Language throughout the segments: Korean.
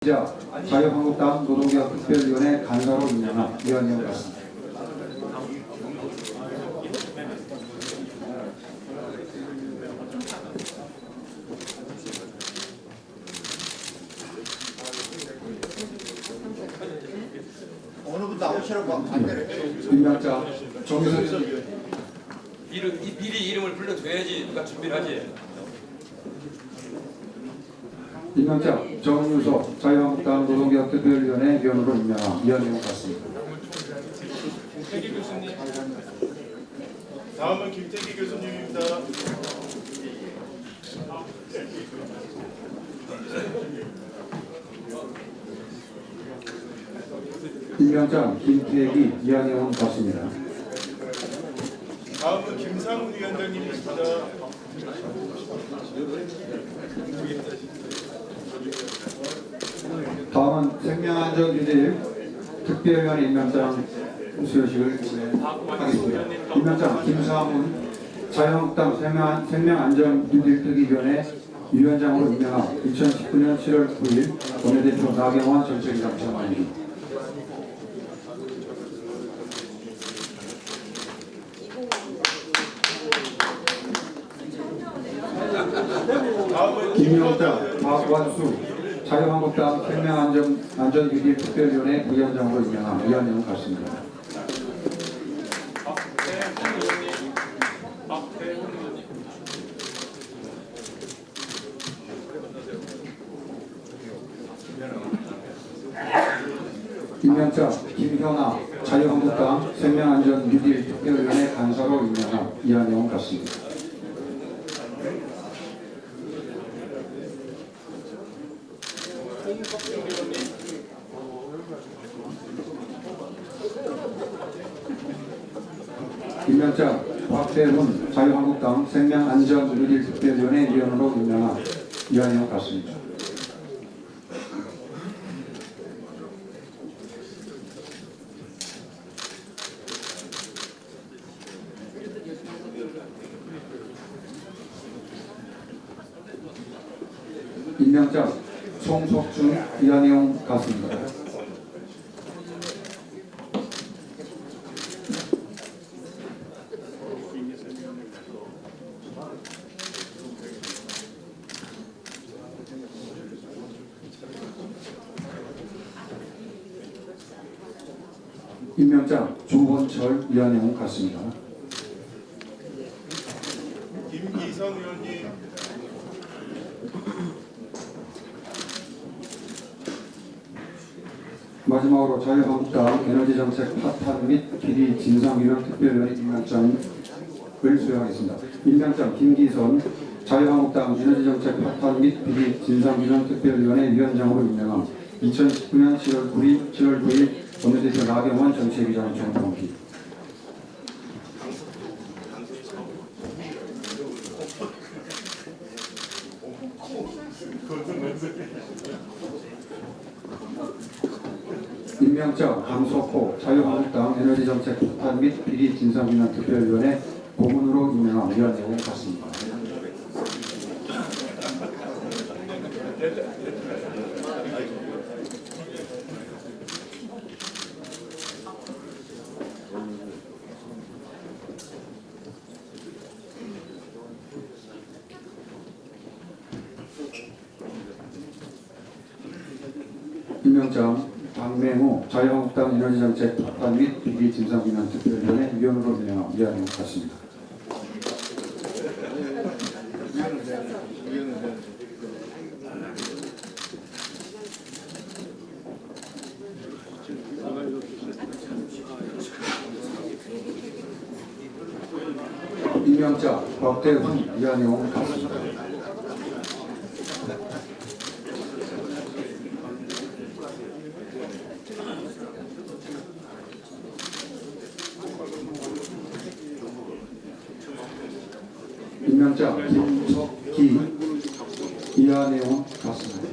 자유한국당 노동개혁특별위원회 간사로 임명한 위원님 같습니다. 어느 분도 나오시라고 안내를 임명장 정의선 미리 이름을 불러줘야지 누가 준비를 하지. 임명장 정유소 자유한국당 노동개혁특별위원회 위원으로 임명한 위원님 같습니다. 김태기 교수님. 다음은 김태기 교수님입니다. 임명장 김태기 이한영 같습니다. 다음은 김상훈 위원장님입니다. 다음은 생명안전규제 특별위원회 임명장 수여식을 진행하겠습니다. 임명장 김상훈 자유한국당 생명안전규제특위위원회 위원장으로 임명한 2019년 7월 9일 원내대표 나경원 정책위장 장관입니다. 김명장 박완수 자유한국당 생명안전규제특별위원회 부위원장으로 임명한 위원님 같습니다. 임명장 김현아 자유한국당 생명안전규제특별위원회 간사로 임명한 이한영 같습니다. 임명장 박대훈 자유한국당 생명안전규제특별위원회 위원으로 임명한 이한영 같습니다. 임명장 송석준 이한영 같습니다. 임명장 조원철 이한영 같습니다. 김기성 의원님. 마지막으로 자유한국당 에너지정책 파탄 및 비리 진상규명 특별위원회 임명장을 수여하겠습니다. 임명장 김기선 자유한국당 에너지정책 파탄 및 비리 진상규명 특별위원회 위원장으로 임명한 2019년 7월 9일 원내대표 나경원 정책위장 정동기. 임명장 강석호 자유한국당 에너지정책 파탄 및 비리 진상규명 특별위원회 고문으로 임명한 위원장 같습니다. 임명장 박맹호 자유한국당 에너지정책 파탄 및 비리 진상규명 특별위원회 위원으로 임명한 위원장 같습니다. 임명장 박대훈 위원장 같습니다. 임명장 김석기 이한혜원 같습니다.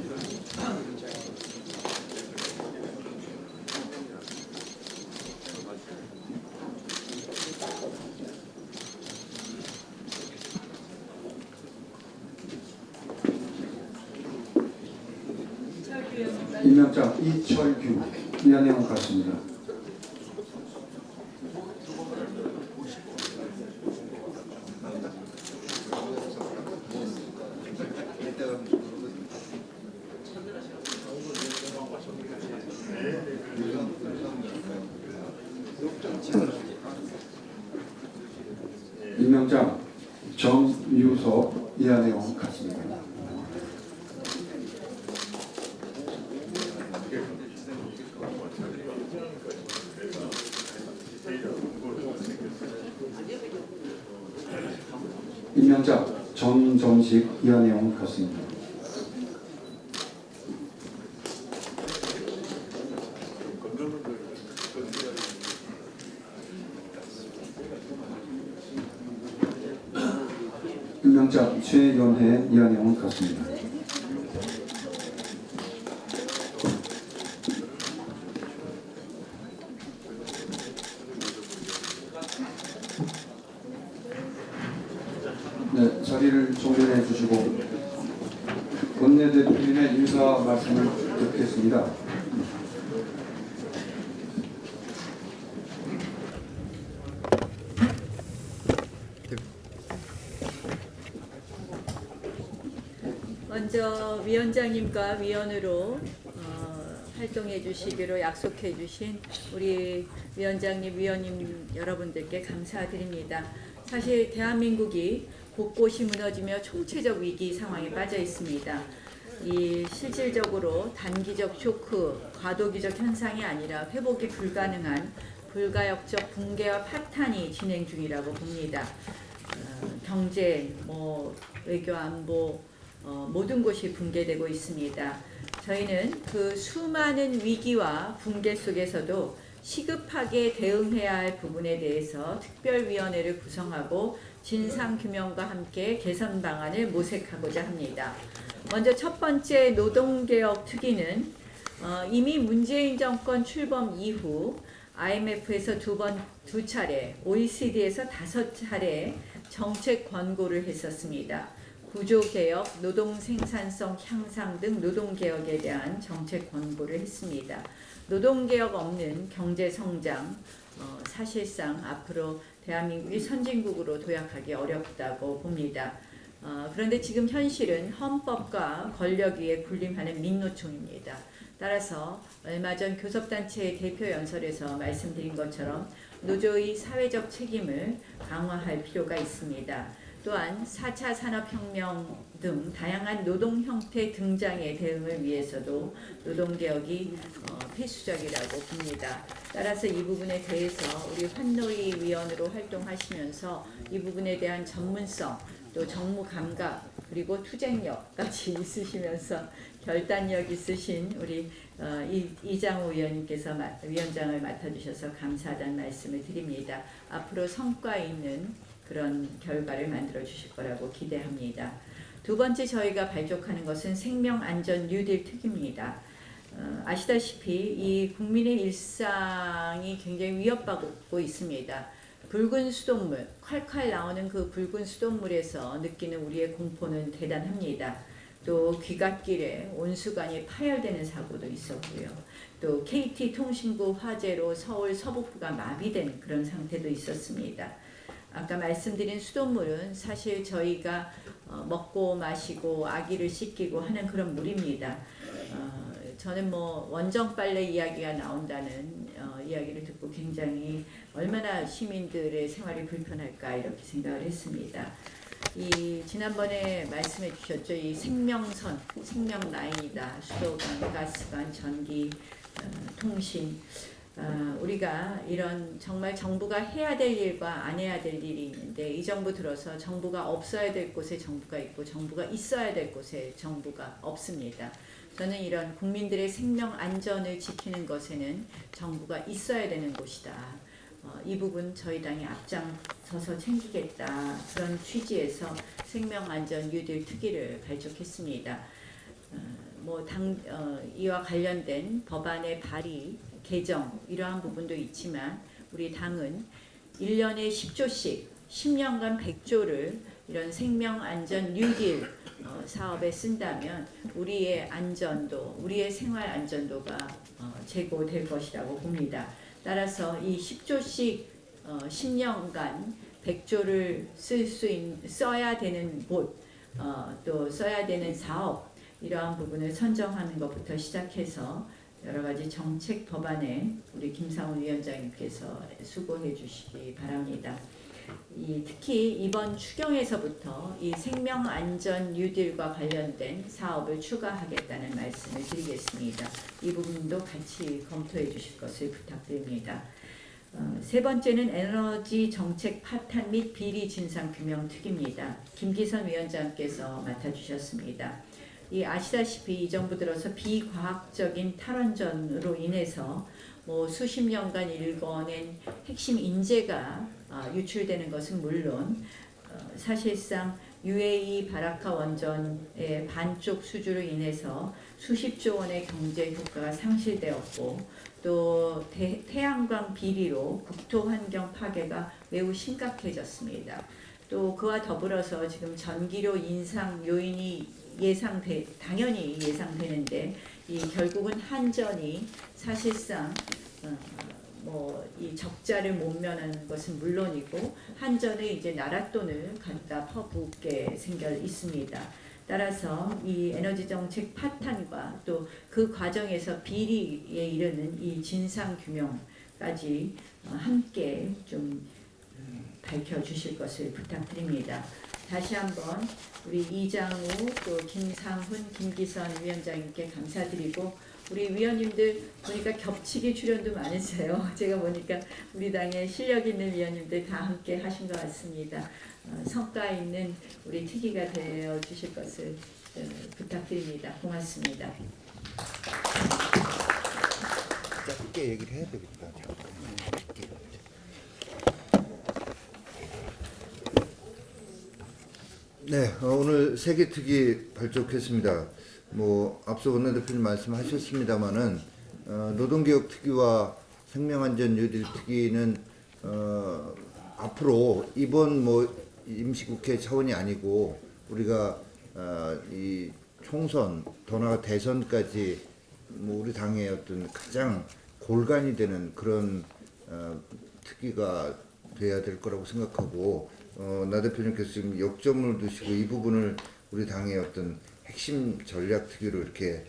임명장 이철규 이하 내용 같습니다. 임명장 정유석 이하 내용 같습니다. 임명장 정정식 이하 내용 같습니다. 임명장 최연혜 이하 내용 같습니다. 네, 자리를 정리해 주시고 원내대표님의 인사 말씀을 듣겠습니다. 먼저 위원장님과 위원으로 활동해 주시기로 약속해 주신 우리 위원장님, 위원님 여러분들께 감사드립니다. 사실 대한민국이 곳곳이 무너지며 총체적 위기 상황에 빠져 있습니다. 이 실질적으로 단기적 쇼크, 과도기적 현상이 아니라 회복이 불가능한 불가역적 붕괴와 파탄이 진행 중이라고 봅니다. 경제, 외교, 안보 모든 곳이 붕괴되고 있습니다. 저희는 그 수많은 위기와 붕괴 속에서도 시급하게 대응해야 할 부분에 대해서 특별위원회를 구성하고 진상규명과 함께 개선 방안을 모색하고자 합니다. 먼저 첫 번째 노동개혁 특위는 이미 문재인 정권 출범 이후 IMF에서 두 차례, OECD에서 5차례 정책 권고를 했었습니다. 구조개혁, 노동 생산성 향상 등 노동개혁에 대한 정책 권고를 했습니다. 노동개혁 없는 경제성장, 사실상 앞으로 대한민국이 선진국으로 도약하기 어렵다고 봅니다. 그런데 지금 현실은 헌법과 권력 위에 군림하는 민노총입니다. 따라서 얼마 전 교섭단체의 대표연설에서 말씀드린 것처럼 노조의 사회적 책임을 강화할 필요가 있습니다. 또한 4차 산업혁명 등 다양한 노동 형태 등장의 대응을 위해서도 노동개혁이 필수적이라고 봅니다. 따라서 이 부분에 대해서 우리 환노위 위원으로 활동하시면서 이 부분에 대한 전문성, 또 정무 감각, 그리고 투쟁력까지 있으시면서 결단력 있으신 우리 이장우 위원님께서 위원장을 맡아주셔서 감사하다는 말씀을 드립니다. 앞으로 성과 있는 그런 결과를 만들어 주실 거라고 기대합니다. 두 번째 저희가 발족하는 것은 생명안전 뉴딜 특위입니다. 아시다시피 이 국민의 일상이 굉장히 위협받고 있습니다. 붉은 수돗물, 콸콸 나오는 그 붉은 수돗물에서 느끼는 우리의 공포는 대단합니다. 또 귀갓길에 온수관이 파열되는 사고도 있었고요. 또 KT통신구 화재로 서울 서북부가 마비된 그런 상태도 있었습니다. 아까 말씀드린 수돗물은 사실 저희가 먹고 마시고 아기를 씻기고 하는 그런 물입니다. 저는 원정 빨래 이야기가 나온다는 이야기를 듣고 굉장히 얼마나 시민들의 생활이 불편할까 이렇게 생각을 했습니다. 이 지난번에 말씀해 주셨죠. 이 생명선, 생명라인이다. 수도관, 가스관, 전기, 통신. 우리가 이런 정말 정부가 해야 될 일과 안 해야 될 일이 있는데 이 정부 들어서 정부가 없어야 될 곳에 정부가 있고 정부가 있어야 될 곳에 정부가 없습니다. 저는 이런 국민들의 생명 안전을 지키는 것에는 정부가 있어야 되는 곳이다. 이 부분 저희 당이 앞장서서 챙기겠다. 그런 취지에서 생명안전 뉴딜 특위를 발족했습니다. 이와 관련된 법안의 발의, 개정 이러한 부분도 있지만 우리 당은 1년에 10조씩 10년간 100조를 이런 생명안전 뉴딜 사업에 쓴다면 우리의 안전도, 우리의 생활 안전도가 제고될 것이라고 봅니다. 따라서 이 10조씩 10년간 100조를 써야 되는 곳, 또 써야 되는 사업, 이러한 부분을 선정하는 것부터 시작해서 여러 가지 정책 법안에 우리 김상훈 위원장님께서 수고해 주시기 바랍니다. 특히 이번 추경에서부터 이 생명안전 뉴딜과 관련된 사업을 추가하겠다는 말씀을 드리겠습니다. 이 부분도 같이 검토해 주실 것을 부탁드립니다. 세 번째는 에너지 정책 파탄 및 비리 진상 규명 특위입니다. 김기선 위원장께서 맡아주셨습니다. 아시다시피 이 정부 들어서 비과학적인 탈원전으로 인해서 수십 년간 일궈낸 핵심 인재가 유출되는 것은 물론 사실상 UAE 바라카 원전의 반쪽 수주로 인해서 수십조 원의 경제 효과가 상실되었고, 또 태양광 비리로 국토 환경 파괴가 매우 심각해졌습니다. 또 그와 더불어서 지금 전기료 인상 요인이 당연히 예상되는데 결국은 한전이 사실상 이 적자를 못 면하는 것은 물론이고 한전의 이제 나라 돈을 갖다 퍼붓게 생겨 있습니다. 따라서 이 에너지 정책 파탄과 또 그 과정에서 비리에 이르는 이 진상 규명까지 함께 좀 밝혀주실 것을 부탁드립니다. 다시 한번 우리 이장우, 또 김상훈, 김기선 위원장님께 감사드리고, 우리 위원님들 보니까 겹치기 출연도 많으세요. 제가 보니까 우리 당의 실력 있는 위원님들 다 함께 하신 것 같습니다. 성과 있는 우리 특위가 되어 주실 것을 부탁드립니다. 고맙습니다. 짧게 얘기를 해야 되겠다. 네, 오늘 세계특위 발족했습니다. 앞서 원내대표님 말씀하셨습니다마는 노동개혁특위와 생명안전 뉴딜 특위는 앞으로 이번 임시국회 차원이 아니고 우리가 이 총선, 더 나아가 대선까지 우리 당의 어떤 가장 골간이 되는 그런 특위가 돼야 될 거라고 생각하고, 나 대표님께서 지금 역점을 두시고 이 부분을 우리 당의 어떤 핵심 전략 특위로 이렇게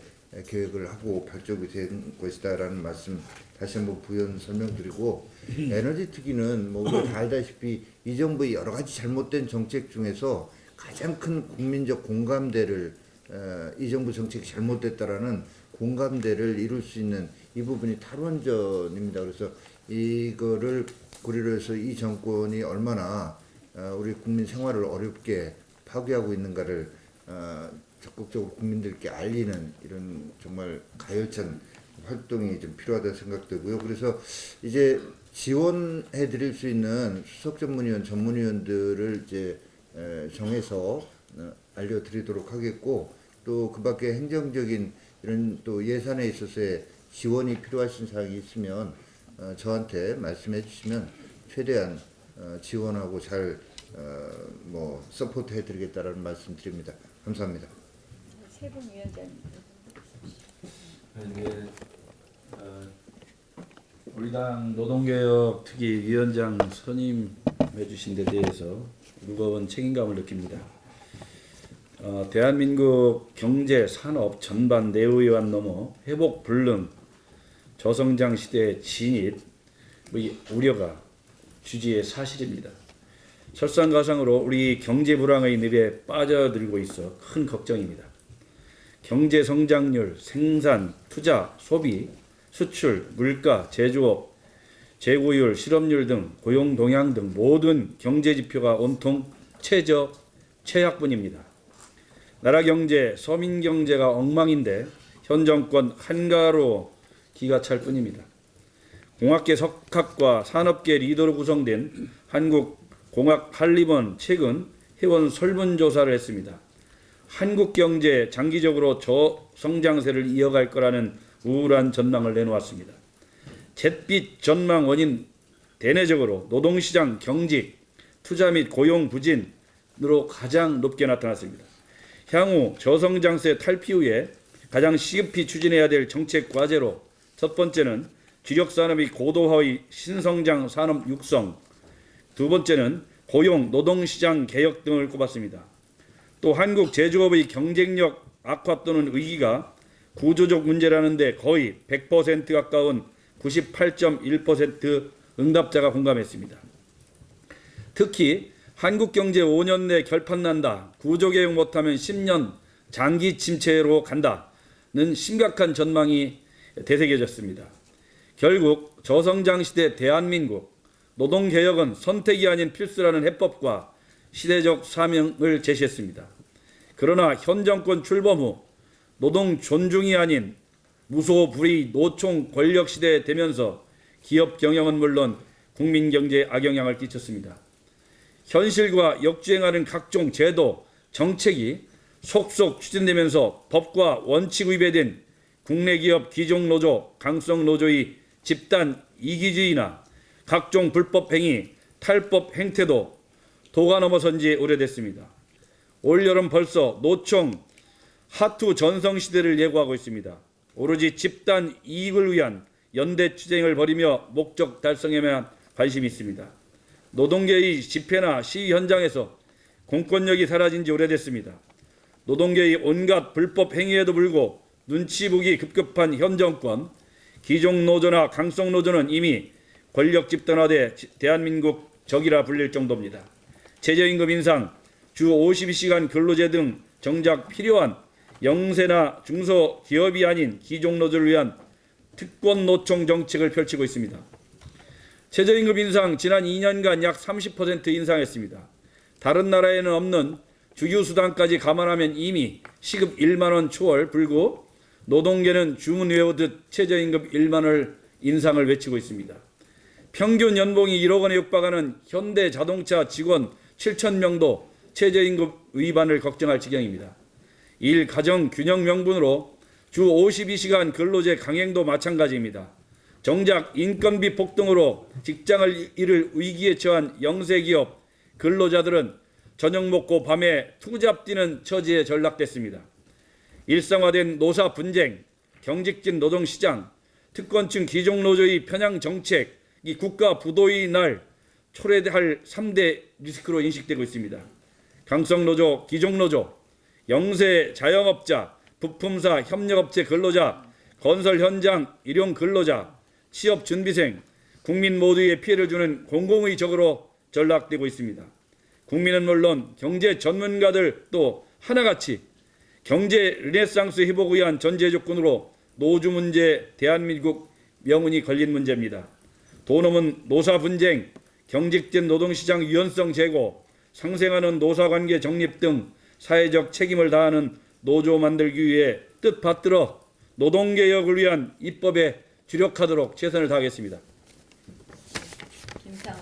계획을 하고 발족이 된 것이다라는 말씀 다시 한번 부연 설명드리고, 에너지 특위는 우리가 다 알다시피 이 정부의 여러 가지 잘못된 정책 중에서 가장 큰 국민적 공감대를 이 정부 정책이 잘못됐다라는 공감대를 이룰 수 있는 이 부분이 탈원전입니다. 그래서 이거를 고리로 해서 이 정권이 얼마나 우리 국민 생활을 어렵게 파괴하고 있는가를 적극적으로 국민들께 알리는 이런 정말 가열찬 활동이 좀 필요하다는 생각되고요. 그래서 이제 지원해 드릴 수 있는 수석 전문위원, 전문위원들을 이제 정해서 알려드리도록 하겠고, 또 그 밖에 행정적인 이런 또 예산에 있어서의 지원이 필요하신 사항이 있으면 저한테 말씀해 주시면 최대한 지원하고 잘 서포트 해드리겠다라는 말씀 드립니다. 감사합니다. 세분 위원장님. 우리 당 노동개혁 특위 위원장 선임해 주신 데 대해서 무거운 책임감을 느낍니다. 대한민국 경제, 산업 전반 내의완 넘어 회복 불능, 저성장 시대 진입의 우려가 주지의 사실입니다. 설상가상으로 우리 경제 불황의 늪에 빠져들고 있어 큰 걱정입니다. 경제 성장률, 생산, 투자, 소비, 수출, 물가, 제조업, 재고율, 실업률 등 고용 동향 등 모든 경제 지표가 온통 최저, 최악뿐입니다. 나라 경제, 서민 경제가 엉망인데 현 정권 한가로 기가 찰 뿐입니다. 공학계 석학과 산업계 리더로 구성된 한국공학한림원 최근 회원 설문조사를 했습니다. 한국 경제 장기적으로 저성장세를 이어갈 거라는 우울한 전망을 내놓았습니다. 잿빛 전망 원인 대내적으로 노동시장 경직, 투자 및 고용 부진, 수준으로 가장 높게 나타났습니다. 향후 저성장세 탈피 후에 가장 시급히 추진해야 될 정책 과제로 첫 번째는 주력산업의 고도화의 신성장 산업 육성, 두 번째는 고용 노동시장 개혁 등을 꼽았습니다. 또 한국 제조업의 경쟁력 악화 또는 위기가 구조적 문제라는데 거의 100% 가까운 98.1% 응답자가 공감했습니다. 특히 한국 경제 5년 내 결판난다, 구조개혁 못하면 10년 장기 침체로 간다는 심각한 전망이 되새겨졌습니다. 결국 저성장 시대 대한민국, 노동개혁은 선택이 아닌 필수라는 해법과 시대적 사명을 제시했습니다. 그러나 현 정권 출범 후 노동 존중이 아닌 무소불위 노총 권력 시대에 되면서 기업 경영은 물론 국민 경제에 악영향을 끼쳤습니다. 현실과 역주행하는 각종 제도, 정책이 속속 추진되면서 법과 원칙 위배된 국내 기업 기종 노조, 강성 노조의 집단 이기주의나 각종 불법 행위, 탈법 행태도 도가 넘어선 지 오래됐습니다. 올여름 벌써 노총 하투 전성 시대를 예고하고 있습니다. 오로지 집단 이익을 위한 연대 투쟁을 벌이며 목적 달성에만 관심이 있습니다. 노동계의 집회나 시위 현장에서 공권력이 사라진 지 오래됐습니다. 노동계의 온갖 불법 행위에도 불구 눈치 보기 급급한 현 정권, 기종 노조나 강성 노조는 이미 권력 집단화돼 대한민국 적이라 불릴 정도입니다. 최저임금 인상, 주 52시간 근로제 등 정작 필요한 영세나 중소기업이 아닌 기종노조를 위한 특권 노총 정책을 펼치고 있습니다. 최저임금 인상 지난 2년간 약 30% 인상했습니다. 다른 나라에는 없는 주휴수당까지 감안하면 이미 시급 1만 원 초월 불구 노동계는 주문 외우듯 최저임금 1만 원 인상을 외치고 있습니다. 평균 연봉이 1억 원에 육박하는 현대자동차 직원 7,000명도 최저임금 위반을 걱정할 지경입니다. 일 가정 균형 명분으로 주 52시간 근로제 강행도 마찬가지입니다. 정작 인건비 폭등으로 직장을 잃을 위기에 처한 영세기업 근로자들은 저녁 먹고 밤에 투잡 뛰는 처지에 전락됐습니다. 일상화된 노사 분쟁, 경직진 노동시장, 특권층 기종노조의 편향 정책이 국가 부도의 날 초래할 3대 리스크로 인식되고 있습니다. 강성노조, 기종노조, 영세 자영업자, 부품사, 협력업체 근로자, 건설 현장, 일용 근로자, 취업 준비생, 국민 모두에 피해를 주는 공공의 적으로 전락되고 있습니다. 국민은 물론 경제 전문가들 또 하나같이 경제 르네상스 회복을 위한 전제 조건으로 노조 문제, 대한민국 명운이 걸린 문제입니다. 돈 없는 노사 분쟁, 경직된 노동시장 유연성 제고, 상생하는 노사관계 정립 등 사회적 책임을 다하는 노조 만들기 위해 뜻받들어 노동개혁을 위한 입법에 주력하도록 최선을 다하겠습니다. 김상훈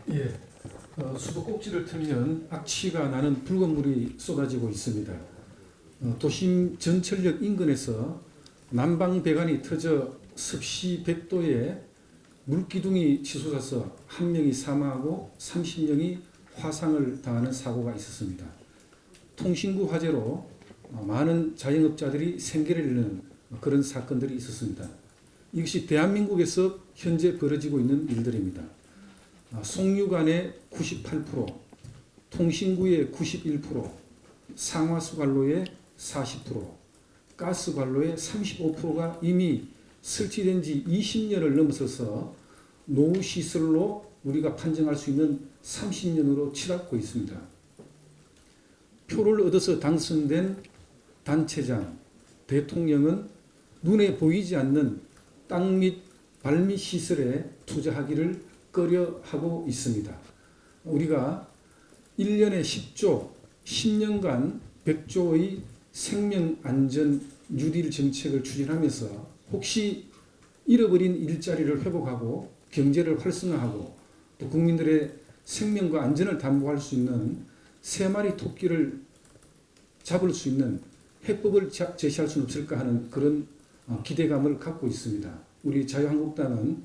의원. 예, 수도꼭지를 틀면 악취가 나는 붉은 물이 쏟아지고 있습니다. 도심 전철역 인근에서 난방배관이 터져 습시 100도에 물기둥이 치솟아서 1명이 사망하고 30명이 화상을 당하는 사고가 있었습니다. 통신구 화재로 많은 자영업자들이 생계를 잃는 그런 사건들이 있었습니다. 이것이 대한민국에서 현재 벌어지고 있는 일들입니다. 송유관의 98%, 통신구의 91%, 상하수관로의 40%, 가스관로의 35%가 이미 설치된 지 20년을 넘어서서 노후시설로 우리가 판정할 수 있는 30년으로 치닫고 있습니다. 표를 얻어서 당선된 단체장, 대통령은 눈에 보이지 않는 땅 및 발밑 시설에 투자하기를 꺼려하고 있습니다. 우리가 1년에 10조, 10년간 100조의 생명안전 뉴딜 정책을 추진하면서 혹시 잃어버린 일자리를 회복하고 경제를 활성화하고 또 국민들의 생명과 안전을 담보할 수 있는 3마리 토끼를 잡을 수 있는 해법을 제시할 수는 없을까 하는 그런 기대감을 갖고 있습니다. 우리 자유한국당은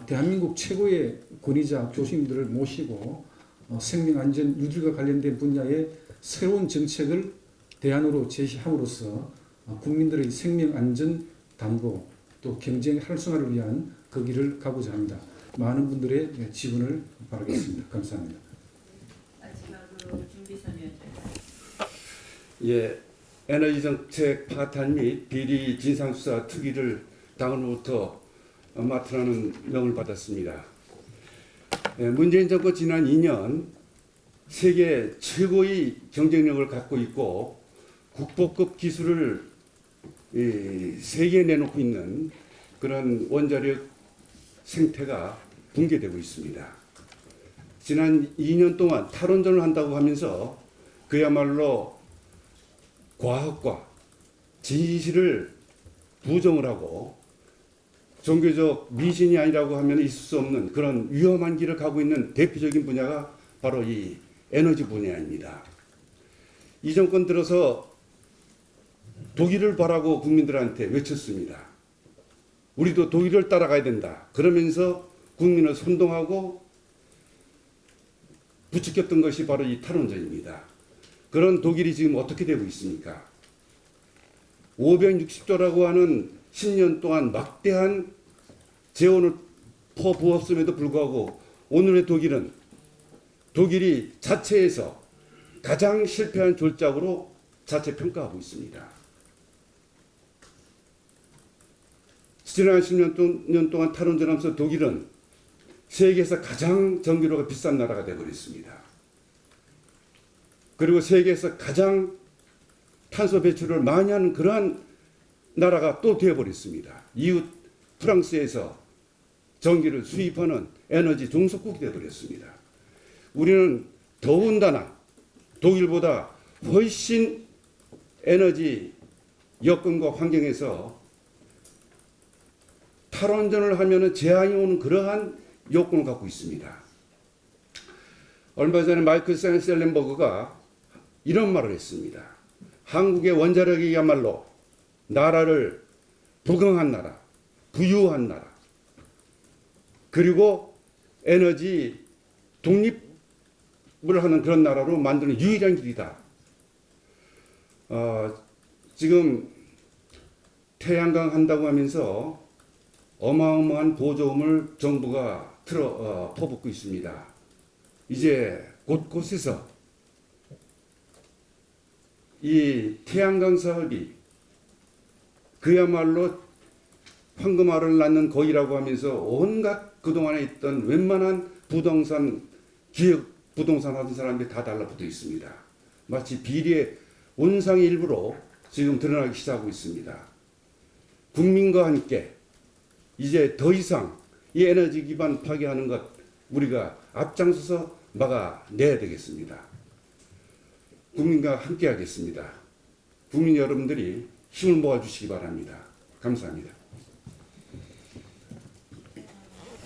대한민국 최고의 권위자 교수님들을 모시고 생명안전 유지과 관련된 분야의 새로운 정책을 대안으로 제시함으로써 국민들의 생명안전 담보 또 경쟁 활성화를 위한 그 길을 가고자 합니다. 많은 분들의 지원을 바라겠습니다. 감사합니다. 마지막으로 김기선 위원장. 예, 에너지 정책 파탄 및 비리 진상수사 특위를 당으로부터 맡으라는 명을 받았습니다. 예, 문재인 정권 지난 2년 세계 최고의 경쟁력을 갖고 있고 국보급 기술을 세계에 내놓고 있는 그런 원자력 생태가 붕괴되고 있습니다. 지난 2년 동안 탈원전을 한다고 하면서 그야말로 과학과 진실을 부정을 하고 종교적 미신이 아니라고 하면 있을 수 없는 그런 위험한 길을 가고 있는 대표적인 분야가 바로 이 에너지 분야입니다. 이 정권 들어서 독일을 바라고 국민들한테 외쳤습니다. 우리도 독일을 따라가야 된다. 그러면서 국민을 선동하고 부추겼던 것이 바로 이 탈원전입니다. 그런 독일이 지금 어떻게 되고 있습니까? 560조라고 하는 10년 동안 막대한 재원을 퍼부었음에도 불구하고 오늘의 독일이 자체에서 가장 실패한 졸작으로 자체 평가하고 있습니다. 지난 10년 동안 탈원전하면서 독일은 세계에서 가장 전기료가 비싼 나라가 되어버렸습니다. 그리고 세계에서 가장 탄소 배출을 많이 하는 그러한 나라가 또 되어버렸습니다. 이웃 프랑스에서 전기를 수입하는 에너지 종속국이 되어버렸습니다. 우리는 더군다나 독일보다 훨씬 에너지 여건과 환경에서 탈원전을 하면 재앙이 오는 그러한 요건을 갖고 있습니다. 얼마 전에 마이클 셀렌버그가 이런 말을 했습니다. 한국의 원자력이야말로 나라를 부강한 나라, 부유한 나라, 그리고 에너지 독립을 하는 그런 나라로 만드는 유일한 길이다. 지금 태양광 한다고 하면서 어마어마한 보조금을 정부가 퍼붓고 있습니다. 이제 곳곳에서 이 태양광 사업이 그야말로 황금알을 낳는 거위라고 하면서 온갖 그동안에 있던 웬만한 부동산, 기업 부동산 하던 사람들이 다 달라붙어 있습니다. 마치 비리의 온상의 일부로 지금 드러나기 시작하고 있습니다. 국민과 함께 이제 더 이상 이 에너지 기반 파괴하는 것 우리가 앞장서서 막아내야 되겠습니다. 국민과 함께 하겠습니다. 국민 여러분들이 힘을 모아주시기 바랍니다. 감사합니다.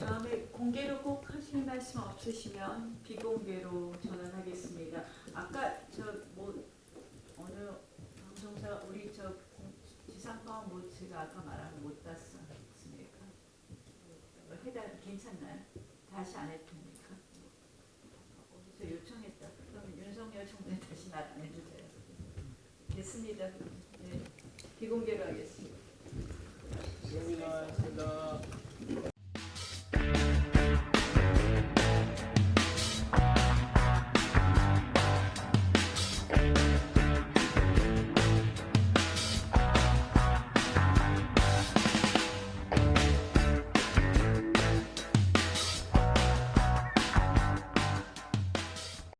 다음에 공개로 꼭 하실 말씀 없으시면 비공개로 전환하겠습니다. 아까 어느 방송사 우리 지상파원 모츠가 아까 말한 못 땄습니까? 괜찮나요? 다시 안 했습니까? 어디서 요청했다. 그러면 윤석열 총장 다시 말 안 해주세요. 됐습니다. 네, 비공개로 하겠습니다.